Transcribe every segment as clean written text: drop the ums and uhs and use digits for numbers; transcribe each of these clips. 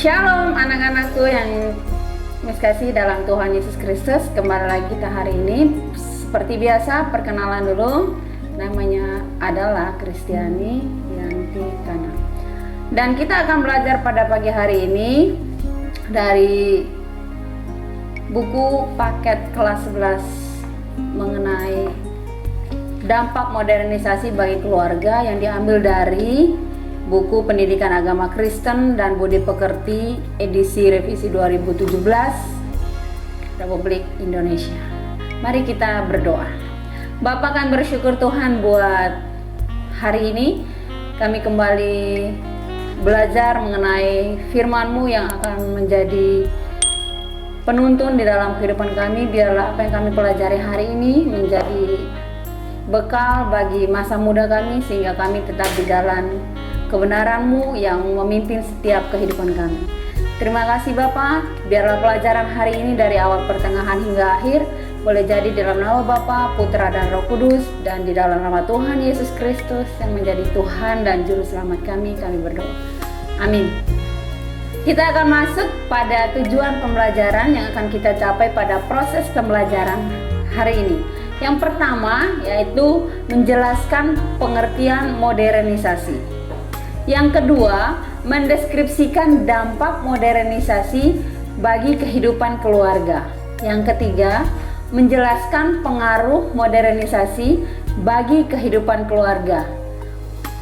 Shalom anak-anakku yang kasih dalam Tuhan Yesus Kristus. Kembali lagi kita hari ini. Seperti biasa, perkenalan dulu. Namanya adalah Kristiani Yanti Kana. Dan kita akan belajar pada pagi hari ini dari buku paket kelas 11 mengenai dampak modernisasi bagi keluarga yang diambil dari buku Pendidikan Agama Kristen dan Budi Pekerti edisi revisi 2017 Republik Indonesia. Mari kita berdoa. Bapa, kami bersyukur Tuhan buat hari ini kami kembali belajar mengenai firman-Mu yang akan menjadi penuntun di dalam kehidupan kami. Biarlah apa yang kami pelajari hari ini menjadi bekal bagi masa muda kami sehingga kami tetap di jalan kebenaran-Mu yang memimpin setiap kehidupan kami. Terima kasih Bapa, biarlah pelajaran hari ini dari awal pertengahan hingga akhir boleh jadi dalam nama Bapa, Putra dan Roh Kudus, dan di dalam nama Tuhan Yesus Kristus yang menjadi Tuhan dan Juru Selamat kami berdoa. Amin. Kita akan masuk pada tujuan pembelajaran yang akan kita capai pada proses pembelajaran hari ini. Yang pertama yaitu menjelaskan pengertian modernisasi. Yang kedua, mendeskripsikan dampak modernisasi bagi kehidupan keluarga. Yang ketiga, menjelaskan pengaruh modernisasi bagi kehidupan keluarga.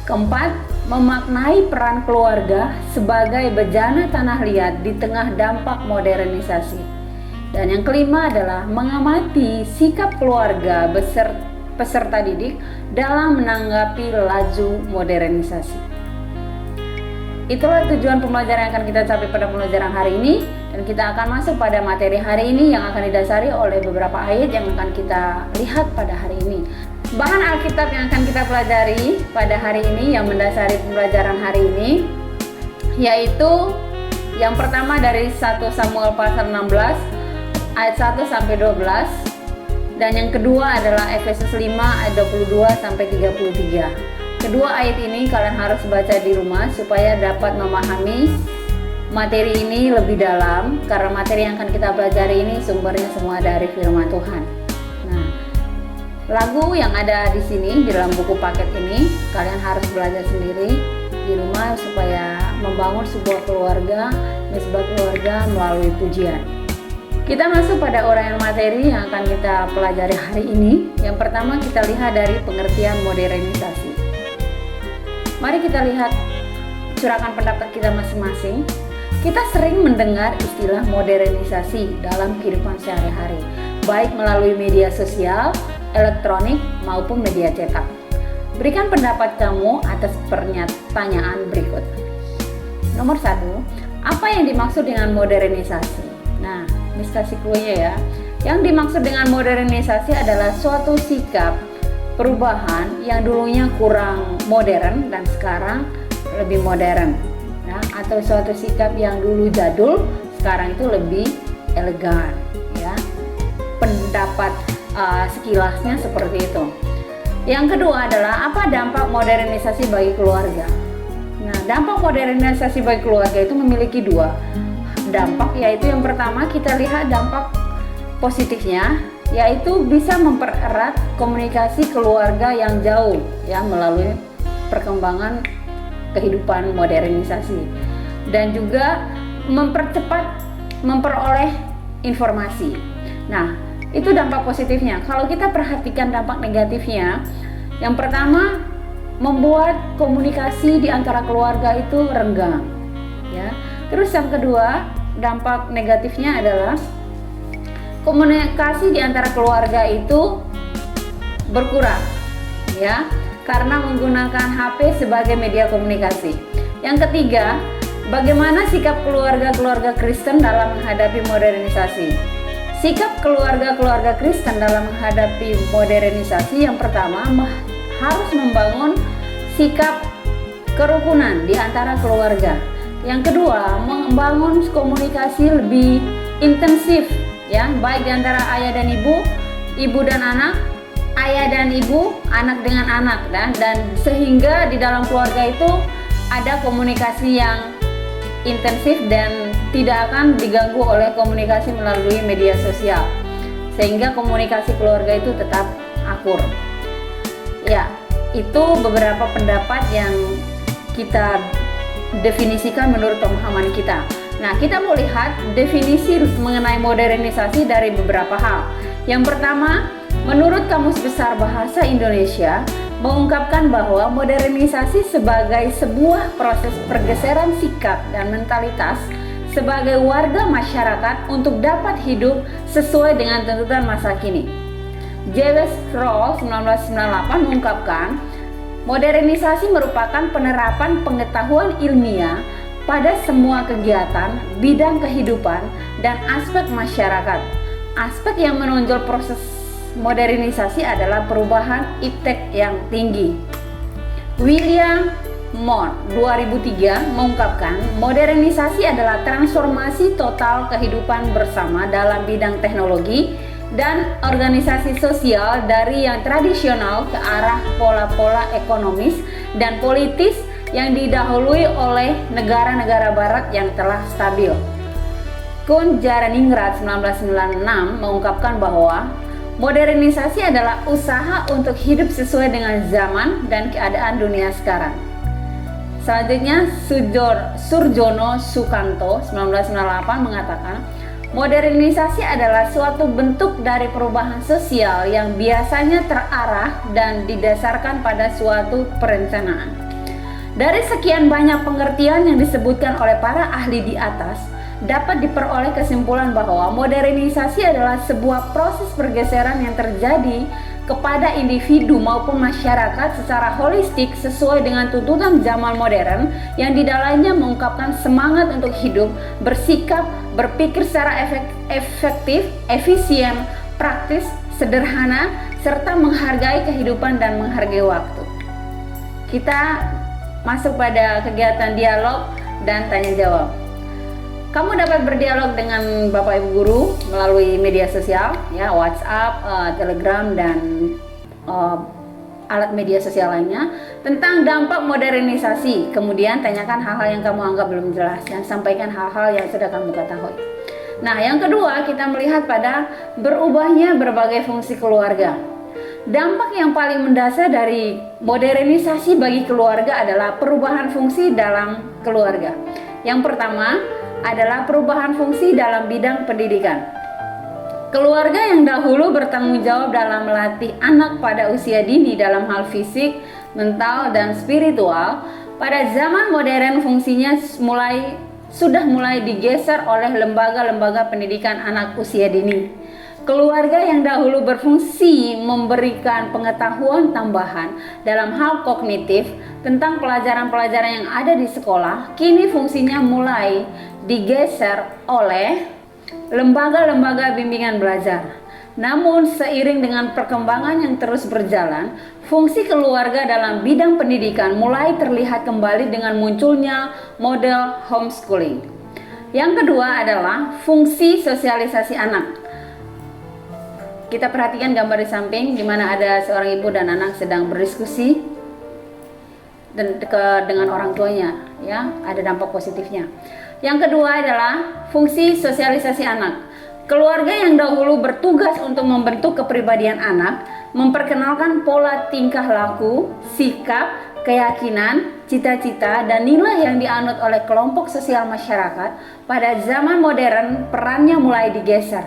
Keempat, memaknai peran keluarga sebagai bejana tanah liat di tengah dampak modernisasi. Dan yang kelima adalah mengamati sikap keluarga peserta didik dalam menanggapi laju modernisasi. Itulah tujuan pembelajaran yang akan kita capai pada pembelajaran hari ini, dan kita akan masuk pada materi hari ini yang akan didasari oleh beberapa ayat yang akan kita lihat pada hari ini. Bahan Alkitab yang akan kita pelajari pada hari ini yang mendasari pembelajaran hari ini yaitu yang pertama dari 1 Samuel pasal 16 ayat 1 sampai 12, dan yang kedua adalah Efesus 5 ayat 22 sampai 33. Kedua ayat ini kalian harus baca di rumah supaya dapat memahami materi ini lebih dalam, karena materi yang akan kita pelajari ini sumbernya semua dari firman Tuhan. Nah, lagu yang ada di sini di dalam buku paket ini kalian harus belajar sendiri di rumah supaya membangun sebuah keluarga, sebuah keluarga melalui pujian. Kita masuk pada uraian materi yang akan kita pelajari hari ini. Yang pertama kita lihat dari pengertian modernisasi. Mari kita lihat curahkan pendapat kita masing-masing. Kita sering mendengar istilah modernisasi dalam kehidupan sehari-hari, baik melalui media sosial, elektronik, maupun media cetak. Berikan pendapat kamu atas pertanyaan berikut. Nomor 1, apa yang dimaksud dengan modernisasi? Nah, kasih clue-nya ya. Yang dimaksud dengan modernisasi adalah suatu sikap perubahan yang dulunya kurang modern dan sekarang lebih modern, ya, atau suatu sikap yang dulu jadul sekarang itu lebih elegan, ya. Pendapat sekilasnya seperti itu. Yang kedua adalah apa dampak modernisasi bagi keluarga. Nah, dampak modernisasi bagi keluarga itu memiliki dua dampak, yaitu yang pertama kita lihat dampak positifnya, yaitu bisa mempererat komunikasi keluarga yang jauh, ya, melalui perkembangan kehidupan modernisasi, dan juga memperoleh informasi. Nah, itu dampak positifnya. Kalau kita perhatikan dampak negatifnya, yang pertama membuat komunikasi di antara keluarga itu renggang, ya. Terus yang kedua, dampak negatifnya adalah komunikasi di antara keluarga itu berkurang, ya, karena menggunakan HP sebagai media komunikasi. Yang ketiga, bagaimana sikap keluarga-keluarga Kristen dalam menghadapi modernisasi? Sikap keluarga-keluarga Kristen dalam menghadapi modernisasi yang pertama harus membangun sikap kerukunan di antara keluarga. Yang kedua, membangun komunikasi lebih intensif, ya, baik di antara ayah dan ibu dan anak, ayah dan ibu, anak dengan anak, dan sehingga di dalam keluarga itu ada komunikasi yang intensif dan tidak akan diganggu oleh komunikasi melalui media sosial, sehingga komunikasi keluarga itu tetap akur. Ya, itu beberapa pendapat yang kita definisikan menurut pemahaman kita. Nah, kita mau lihat definisi mengenai modernisasi dari beberapa hal. Yang pertama, menurut Kamus Besar Bahasa Indonesia mengungkapkan bahwa modernisasi sebagai sebuah proses pergeseran sikap dan mentalitas sebagai warga masyarakat untuk dapat hidup sesuai dengan tuntutan masa kini. J.W. Rawls 1998 mengungkapkan, modernisasi merupakan penerapan pengetahuan ilmiah pada semua kegiatan, bidang kehidupan, dan aspek masyarakat. Aspek yang menonjol proses modernisasi adalah perubahan iptek yang tinggi. William Moore 2003 mengungkapkan, modernisasi adalah transformasi total kehidupan bersama dalam bidang teknologi dan organisasi sosial dari yang tradisional ke arah pola-pola ekonomis dan politis yang didahului oleh negara-negara barat yang telah stabil. Kuhn Jareningrat 1996 mengungkapkan bahwa modernisasi adalah usaha untuk hidup sesuai dengan zaman dan keadaan dunia sekarang. Selanjutnya, Surjono Sukanto 1998 mengatakan, modernisasi adalah suatu bentuk dari perubahan sosial yang biasanya terarah dan didasarkan pada suatu perencanaan. Dari sekian banyak pengertian yang disebutkan oleh para ahli di atas, dapat diperoleh kesimpulan bahwa modernisasi adalah sebuah proses pergeseran yang terjadi kepada individu maupun masyarakat secara holistik sesuai dengan tuntutan zaman modern yang di dalamnya mengungkapkan semangat untuk hidup, bersikap, berpikir secara efektif, efisien, praktis, sederhana, serta menghargai kehidupan dan menghargai waktu. Kita masuk pada kegiatan dialog dan tanya jawab. Kamu dapat berdialog dengan Bapak Ibu Guru melalui media sosial, ya, WhatsApp, Telegram, dan alat media sosial lainnya tentang dampak modernisasi. Kemudian tanyakan hal-hal yang kamu anggap belum jelas dan sampaikan hal-hal yang sudah kamu ketahui. Nah, yang kedua, kita melihat pada berubahnya berbagai fungsi keluarga. Dampak yang paling mendasar dari modernisasi bagi keluarga adalah perubahan fungsi dalam keluarga. Yang pertama adalah perubahan fungsi dalam bidang pendidikan. Keluarga yang dahulu bertanggung jawab dalam melatih anak pada usia dini dalam hal fisik, mental, dan spiritual, pada zaman modern fungsinya sudah mulai digeser oleh lembaga-lembaga pendidikan anak usia dini. Keluarga yang dahulu berfungsi memberikan pengetahuan tambahan dalam hal kognitif tentang pelajaran-pelajaran yang ada di sekolah, kini fungsinya mulai digeser oleh lembaga-lembaga bimbingan belajar. Namun seiring dengan perkembangan yang terus berjalan, fungsi keluarga dalam bidang pendidikan mulai terlihat kembali dengan munculnya model homeschooling. Yang kedua adalah fungsi sosialisasi anak. Kita perhatikan gambar di samping di mana ada seorang ibu dan anak sedang berdiskusi dengan orang tuanya, ya, ada dampak positifnya. Yang kedua adalah fungsi sosialisasi anak. Keluarga yang dahulu bertugas untuk membentuk kepribadian anak, memperkenalkan pola tingkah laku, sikap, keyakinan, cita-cita, dan nilai yang dianut oleh kelompok sosial masyarakat, pada zaman modern perannya mulai digeser.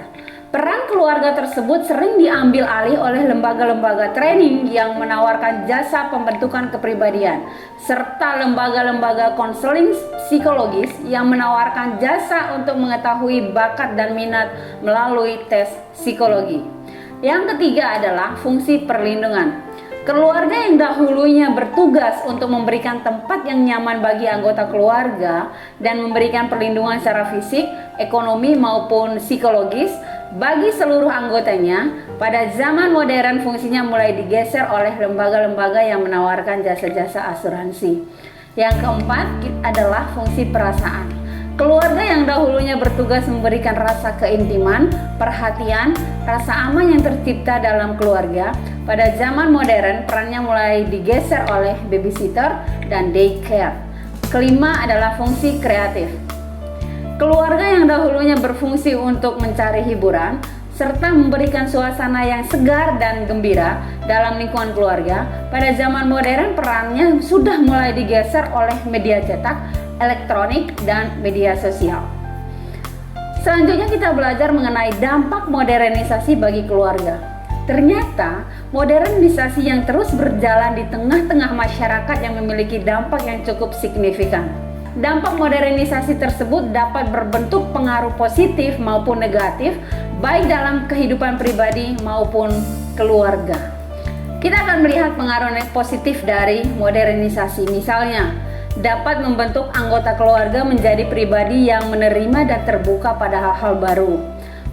Peran keluarga tersebut sering diambil alih oleh lembaga-lembaga training yang menawarkan jasa pembentukan kepribadian, serta lembaga-lembaga konseling psikologis yang menawarkan jasa untuk mengetahui bakat dan minat melalui tes psikologi. Yang ketiga adalah fungsi perlindungan. Keluarga yang dahulunya bertugas untuk memberikan tempat yang nyaman bagi anggota keluarga dan memberikan perlindungan secara fisik, ekonomi maupun psikologis bagi seluruh anggotanya, pada zaman modern fungsinya mulai digeser oleh lembaga-lembaga yang menawarkan jasa-jasa asuransi. Yang keempat adalah fungsi perasaan. Keluarga yang dahulunya bertugas memberikan rasa keintiman, perhatian, rasa aman yang tercipta dalam keluarga, pada zaman modern perannya mulai digeser oleh babysitter dan daycare. Kelima adalah fungsi kreatif. Keluarga yang dahulunya berfungsi untuk mencari hiburan serta memberikan suasana yang segar dan gembira dalam lingkungan keluarga, pada zaman modern perannya sudah mulai digeser oleh media cetak, elektronik, dan media sosial. Selanjutnya kita belajar mengenai dampak modernisasi bagi keluarga. Ternyata modernisasi yang terus berjalan di tengah-tengah masyarakat yang memiliki dampak yang cukup signifikan. Dampak modernisasi tersebut dapat berbentuk pengaruh positif maupun negatif, baik dalam kehidupan pribadi maupun keluarga. Kita akan melihat pengaruh positif dari modernisasi. Misalnya, dapat membentuk anggota keluarga menjadi pribadi yang menerima dan terbuka pada hal-hal baru.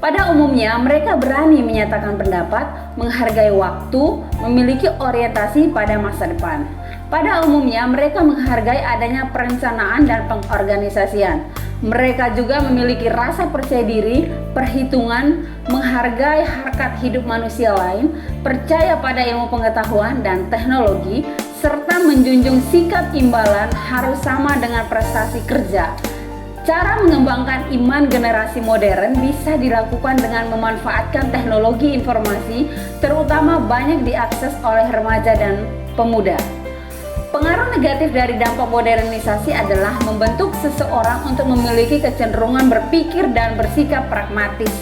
Pada umumnya, mereka berani menyatakan pendapat, menghargai waktu, memiliki orientasi pada masa depan. Pada umumnya, mereka menghargai adanya perencanaan dan pengorganisasian. Mereka juga memiliki rasa percaya diri, perhitungan, menghargai harkat hidup manusia lain, percaya pada ilmu pengetahuan dan teknologi, serta menjunjung sikap imbalan harus sama dengan prestasi kerja. Cara mengembangkan iman generasi modern bisa dilakukan dengan memanfaatkan teknologi informasi, terutama banyak diakses oleh remaja dan pemuda. Pengaruh negatif dari dampak modernisasi adalah membentuk seseorang untuk memiliki kecenderungan berpikir dan bersikap pragmatis,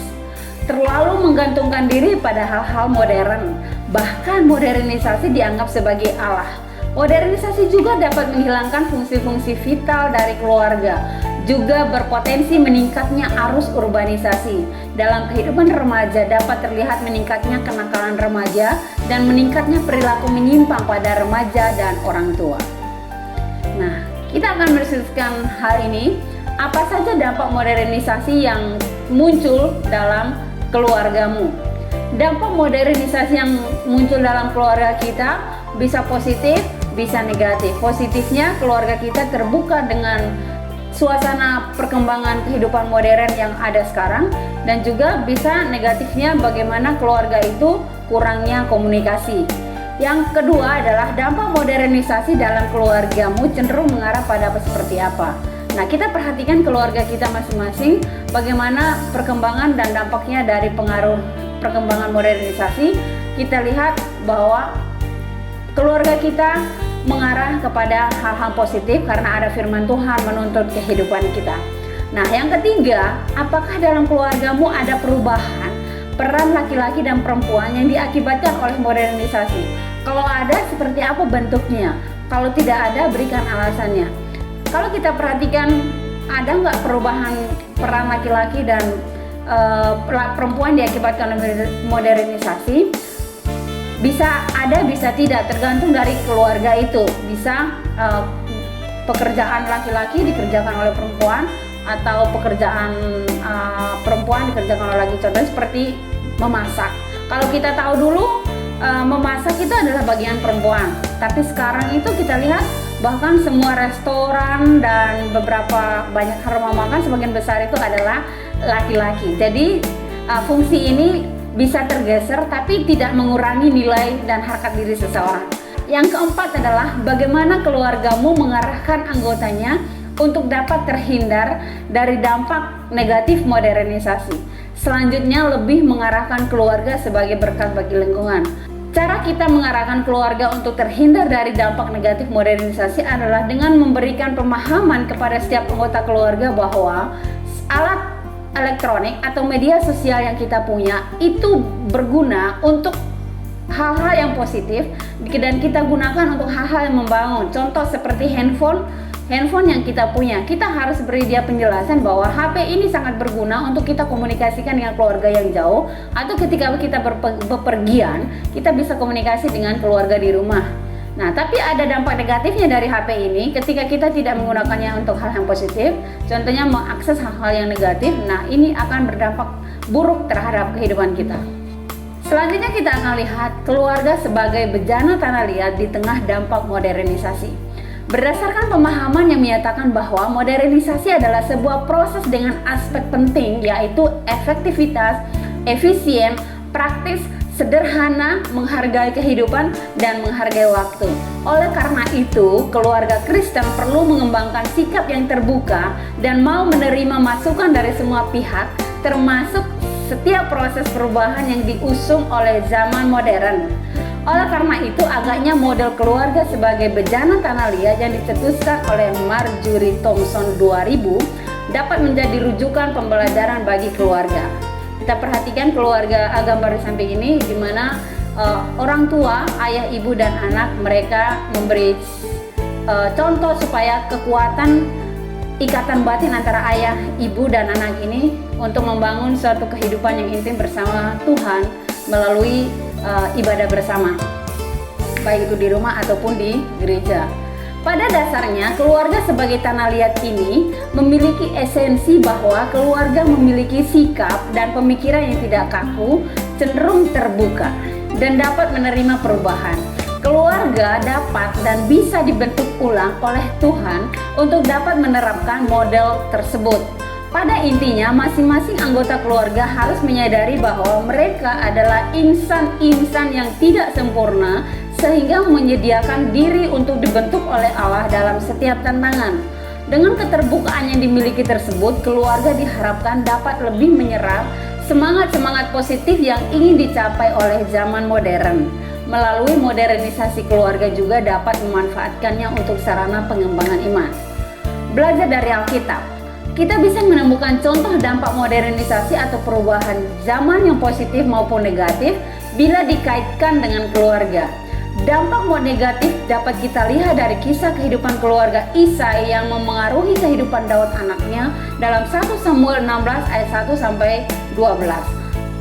terlalu menggantungkan diri pada hal-hal modern. Bahkan modernisasi dianggap sebagai Allah. Modernisasi juga dapat menghilangkan fungsi-fungsi vital dari keluarga, juga berpotensi meningkatnya arus urbanisasi. Dalam kehidupan remaja dapat terlihat meningkatnya kenakalan remaja dan meningkatnya perilaku menyimpang pada remaja dan orang tua. Nah, kita akan mendiskusikan hal ini. Apa saja dampak modernisasi yang muncul dalam keluargamu? Dampak modernisasi yang muncul dalam keluarga kita bisa positif, bisa negatif. Positifnya, keluarga kita terbuka dengan suasana perkembangan kehidupan modern yang ada sekarang, dan juga bisa negatifnya bagaimana keluarga itu kurangnya komunikasi. Yang kedua adalah dampak modernisasi dalam keluargamu cenderung mengarah pada seperti apa. Nah, kita perhatikan keluarga kita masing-masing, bagaimana perkembangan dan dampaknya dari pengaruh perkembangan modernisasi. Kita lihat bahwa keluarga kita mengarah kepada hal-hal positif karena ada firman Tuhan menuntut kehidupan kita. Nah, yang ketiga, apakah dalam keluargamu ada perubahan peran laki-laki dan perempuan yang diakibatkan oleh modernisasi? Kalau ada, seperti apa bentuknya? Kalau tidak ada, berikan alasannya. Kalau kita perhatikan, ada nggak perubahan peran laki-laki dan perempuan diakibatkan oleh modernisasi? Bisa ada, bisa tidak, tergantung dari keluarga itu. Bisa pekerjaan laki-laki dikerjakan oleh perempuan, atau pekerjaan perempuan dikerjakan oleh laki. Contohnya seperti memasak. Kalau kita tahu dulu memasak itu adalah bagian perempuan, tapi sekarang itu kita lihat bahkan semua restoran dan beberapa banyak rumah makan sebagian besar itu adalah laki-laki. Jadi fungsi ini bisa tergeser tapi tidak mengurangi nilai dan harkat diri seseorang. Yang keempat adalah bagaimana keluargamu mengarahkan anggotanya untuk dapat terhindar dari dampak negatif modernisasi. Selanjutnya, lebih mengarahkan keluarga sebagai berkat bagi lingkungan. Cara kita mengarahkan keluarga untuk terhindar dari dampak negatif modernisasi adalah dengan memberikan pemahaman kepada setiap anggota keluarga bahwa alat elektronik atau media sosial yang kita punya itu berguna untuk hal-hal yang positif dan kita gunakan untuk hal-hal yang membangun. Contoh seperti handphone yang kita punya, kita harus beri dia penjelasan bahwa HP ini sangat berguna untuk kita komunikasikan dengan keluarga yang jauh, atau ketika kita bepergian kita bisa komunikasi dengan keluarga di rumah. Nah, tapi ada dampak negatifnya dari HP ini ketika kita tidak menggunakannya untuk hal yang positif, contohnya mengakses hal-hal yang negatif. Nah, ini akan berdampak buruk terhadap kehidupan kita. Selanjutnya kita akan lihat keluarga sebagai bejana tanah liat di tengah dampak modernisasi. Berdasarkan pemahaman yang menyatakan bahwa modernisasi adalah sebuah proses dengan aspek penting, yaitu efektivitas, efisien, praktis, sederhana, menghargai kehidupan, dan menghargai waktu. Oleh karena itu, keluarga Kristen perlu mengembangkan sikap yang terbuka dan mau menerima masukan dari semua pihak, termasuk setiap proses perubahan yang diusung oleh zaman modern. Oleh karena itu, agaknya model keluarga sebagai bejana tanah liat yang dicetuskan oleh Marjorie Thompson 2000 dapat menjadi rujukan pembelajaran bagi keluarga. Kita perhatikan keluarga gambar di samping ini, di mana orang tua, ayah, ibu, dan anak mereka memberi contoh supaya kekuatan ikatan batin antara ayah, ibu, dan anak ini untuk membangun suatu kehidupan yang intim bersama Tuhan melalui ibadah bersama, baik itu di rumah ataupun di gereja. Pada dasarnya, keluarga sebagai tanah liat ini memiliki esensi bahwa keluarga memiliki sikap dan pemikiran yang tidak kaku, cenderung terbuka, dan dapat menerima perubahan. Keluarga dapat dan bisa dibentuk ulang oleh Tuhan untuk dapat menerapkan model tersebut. Pada intinya, masing-masing anggota keluarga harus menyadari bahwa mereka adalah insan-insan yang tidak sempurna, sehingga menyediakan diri untuk dibentuk oleh Allah dalam setiap tantangan. Dengan keterbukaan yang dimiliki tersebut, keluarga diharapkan dapat lebih menyerap semangat-semangat positif yang ingin dicapai oleh zaman modern. Melalui modernisasi, keluarga juga dapat memanfaatkannya untuk sarana pengembangan iman. Belajar dari Alkitab, kita bisa menemukan contoh dampak modernisasi atau perubahan zaman yang positif maupun negatif bila dikaitkan dengan keluarga. Dampak negatif dapat kita lihat dari kisah kehidupan keluarga Isai yang memengaruhi kehidupan Daud anaknya dalam 1 Samuel 16 ayat 1 sampai 12.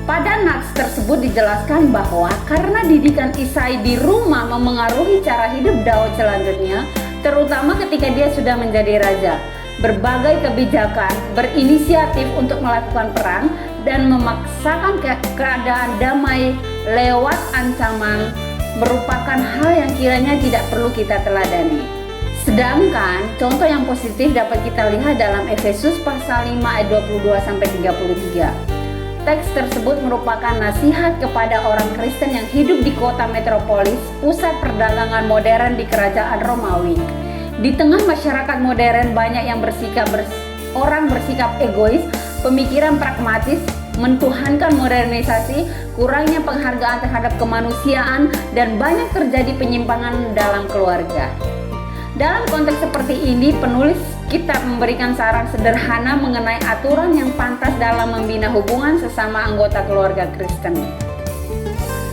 Pada nats tersebut dijelaskan bahwa karena didikan Isai di rumah memengaruhi cara hidup Daud selanjutnya, terutama ketika dia sudah menjadi raja. Berbagai kebijakan berinisiatif untuk melakukan perang dan memaksakan keadaan damai lewat ancaman merupakan hal yang kiranya tidak perlu kita teladani. Sedangkan contoh yang positif dapat kita lihat dalam Efesus pasal 5 ayat 22 sampai 33. Teks tersebut merupakan nasihat kepada orang Kristen yang hidup di kota metropolis, pusat perdagangan modern di kerajaan Romawi. Di tengah masyarakat modern banyak yang orang bersikap egois, pemikiran pragmatis, mentuhankan modernisasi, kurangnya penghargaan terhadap kemanusiaan, dan banyak terjadi penyimpangan dalam keluarga. Dalam konteks seperti ini, penulis kitab memberikan saran sederhana mengenai aturan yang pantas dalam membina hubungan sesama anggota keluarga Kristen.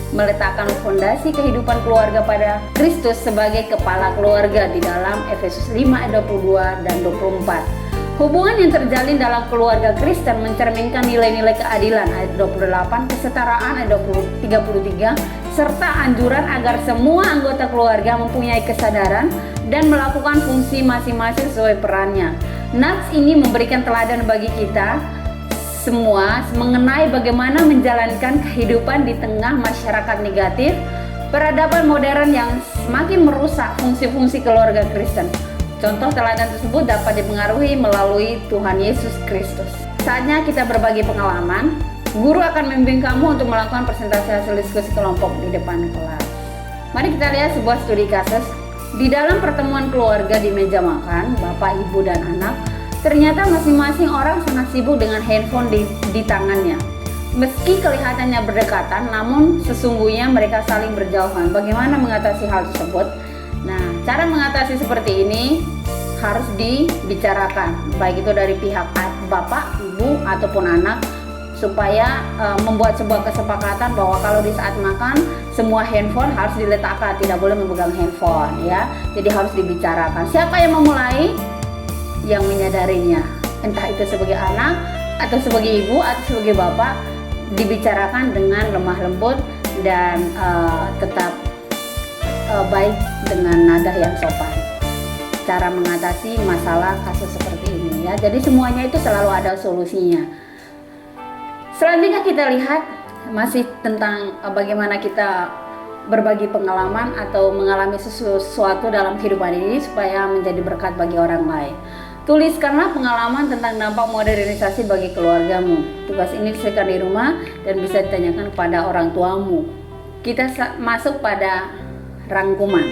Meletakkan fondasi kehidupan keluarga pada Kristus sebagai kepala keluarga di dalam Efesus 5 ayat 22 dan 24. Hubungan yang terjalin dalam keluarga Kristen mencerminkan nilai-nilai keadilan ayat 28, kesetaraan ayat 33, serta anjuran agar semua anggota keluarga mempunyai kesadaran dan melakukan fungsi masing-masing sesuai perannya. Nats ini memberikan teladan bagi kita semua mengenai bagaimana menjalankan kehidupan di tengah masyarakat negatif, peradaban modern yang semakin merusak fungsi-fungsi keluarga Kristen. Contoh teladan tersebut dapat dipengaruhi melalui Tuhan Yesus Kristus. Saatnya kita berbagi pengalaman. Guru akan membimbing kamu untuk melakukan presentasi hasil diskusi kelompok di depan kelas. Mari kita lihat sebuah studi kasus. Di dalam pertemuan keluarga di meja makan, bapak, ibu, dan anak, ternyata masing-masing orang sangat sibuk dengan handphone di tangannya. Meski kelihatannya berdekatan, namun sesungguhnya mereka saling berjauhan. Bagaimana mengatasi hal tersebut? Nah, cara mengatasi seperti ini harus dibicarakan, baik itu dari pihak bapak, ibu, ataupun anak, supaya membuat sebuah kesepakatan bahwa kalau di saat makan semua handphone harus diletakkan, tidak boleh memegang handphone, ya. Jadi harus dibicarakan. Siapa yang memulai? Yang menyadarinya, entah itu sebagai anak atau sebagai ibu atau sebagai bapak, dibicarakan dengan lemah lembut dan tetap baik dengan nada yang sopan. Cara mengatasi masalah kasus seperti ini, ya. Jadi semuanya itu selalu ada solusinya. Selanjutnya kita lihat masih tentang bagaimana kita berbagi pengalaman atau mengalami sesuatu dalam kehidupan ini supaya menjadi berkat bagi orang lain. Tuliskanlah pengalaman tentang dampak modernisasi bagi keluargamu. Tugas ini diselesaikan di rumah dan bisa ditanyakan kepada orang tuamu. kita masuk pada rangkuman.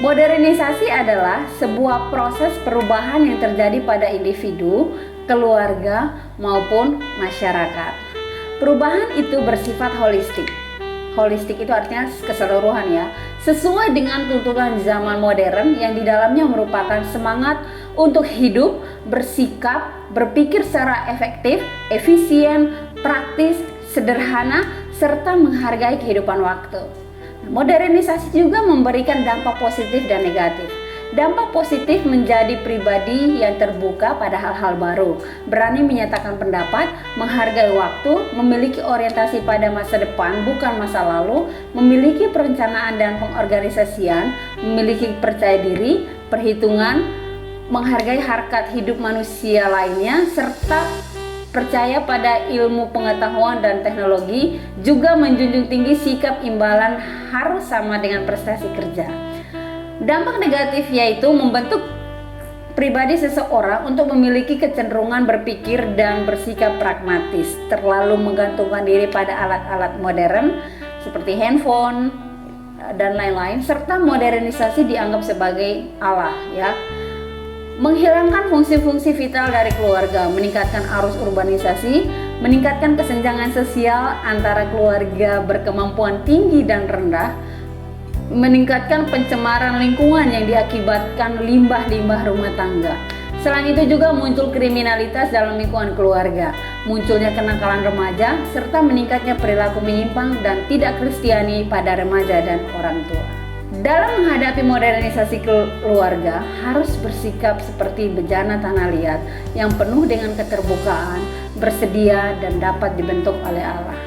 Modernisasi adalah sebuah proses perubahan yang terjadi pada individu, keluarga, maupun masyarakat. Perubahan itu bersifat holistik. Holistik itu artinya keseluruhan ya, sesuai dengan tuntutan zaman modern yang di dalamnya merupakan semangat untuk hidup, bersikap, berpikir secara efektif, efisien, praktis, sederhana, serta menghargai kehidupan waktu. Modernisasi juga memberikan dampak positif dan negatif. Dampak positif menjadi pribadi yang terbuka pada hal-hal baru, berani menyatakan pendapat, menghargai waktu, memiliki orientasi pada masa depan bukan masa lalu, memiliki perencanaan dan pengorganisasian, memiliki percaya diri, perhitungan, menghargai harkat hidup manusia lainnya, serta percaya pada ilmu pengetahuan dan teknologi, juga menjunjung tinggi sikap imbalan harus sama dengan prestasi kerja. Dampak negatif yaitu membentuk pribadi seseorang untuk memiliki kecenderungan berpikir dan bersikap pragmatis, terlalu menggantungkan diri pada alat-alat modern seperti handphone dan lain-lain, serta modernisasi dianggap sebagai Allah ya. Menghilangkan fungsi-fungsi vital dari keluarga, meningkatkan arus urbanisasi, meningkatkan kesenjangan sosial antara keluarga berkemampuan tinggi dan rendah, meningkatkan pencemaran lingkungan yang diakibatkan limbah-limbah rumah tangga. Selain itu juga muncul kriminalitas dalam lingkungan keluarga, munculnya kenakalan remaja, serta meningkatnya perilaku menyimpang dan tidak kristiani pada remaja dan orang tua. Dalam menghadapi modernisasi keluarga, harus bersikap seperti bejana tanah liat yang penuh dengan keterbukaan, bersedia dan dapat dibentuk oleh Allah.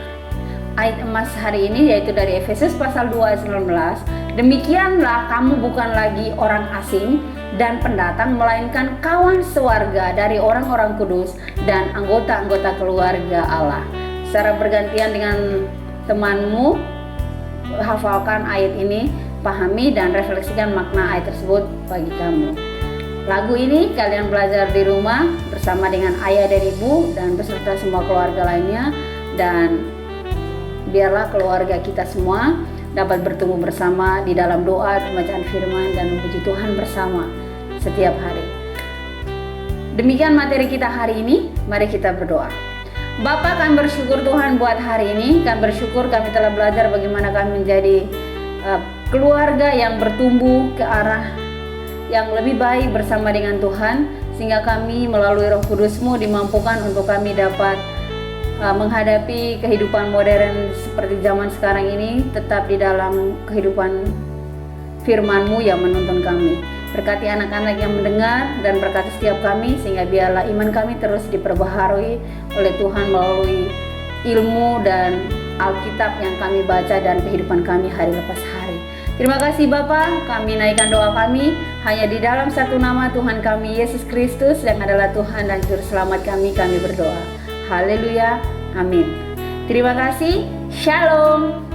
Ayat emas hari ini yaitu dari Efesus pasal 2 ayat 19. Demikianlah kamu bukan lagi orang asing dan pendatang, melainkan kawan sewarga dari orang-orang kudus dan anggota-anggota keluarga Allah. Secara bergantian dengan temanmu, hafalkan ayat ini, pahami dan refleksikan makna ayat tersebut bagi kamu. Lagu ini kalian belajar di rumah bersama dengan ayah dan ibu dan beserta semua keluarga lainnya, dan biarlah keluarga kita semua dapat bertumbuh bersama di dalam doa, pembacaan firman, dan memuji Tuhan bersama setiap hari. Demikian materi kita hari ini, mari kita berdoa. Bapa, kami bersyukur Tuhan buat hari ini. Kami bersyukur kami telah belajar bagaimana kami menjadi keluarga yang bertumbuh ke arah yang lebih baik bersama dengan Tuhan, sehingga kami melalui Roh Kudus-Mu dimampukan untuk kami dapat menghadapi kehidupan modern seperti zaman sekarang ini, tetap di dalam kehidupan firman-Mu yang menuntun kami. Berkati anak-anak yang mendengar dan berkati setiap kami, sehingga biarlah iman kami terus diperbaharui oleh Tuhan melalui ilmu dan Alkitab yang kami baca dan kehidupan kami hari lepas hari. Terima kasih Bapa, kami naikkan doa kami hanya di dalam satu nama Tuhan kami, Yesus Kristus, yang adalah Tuhan dan Juru Selamat kami berdoa. Haleluya, amin. Terima kasih, Shalom.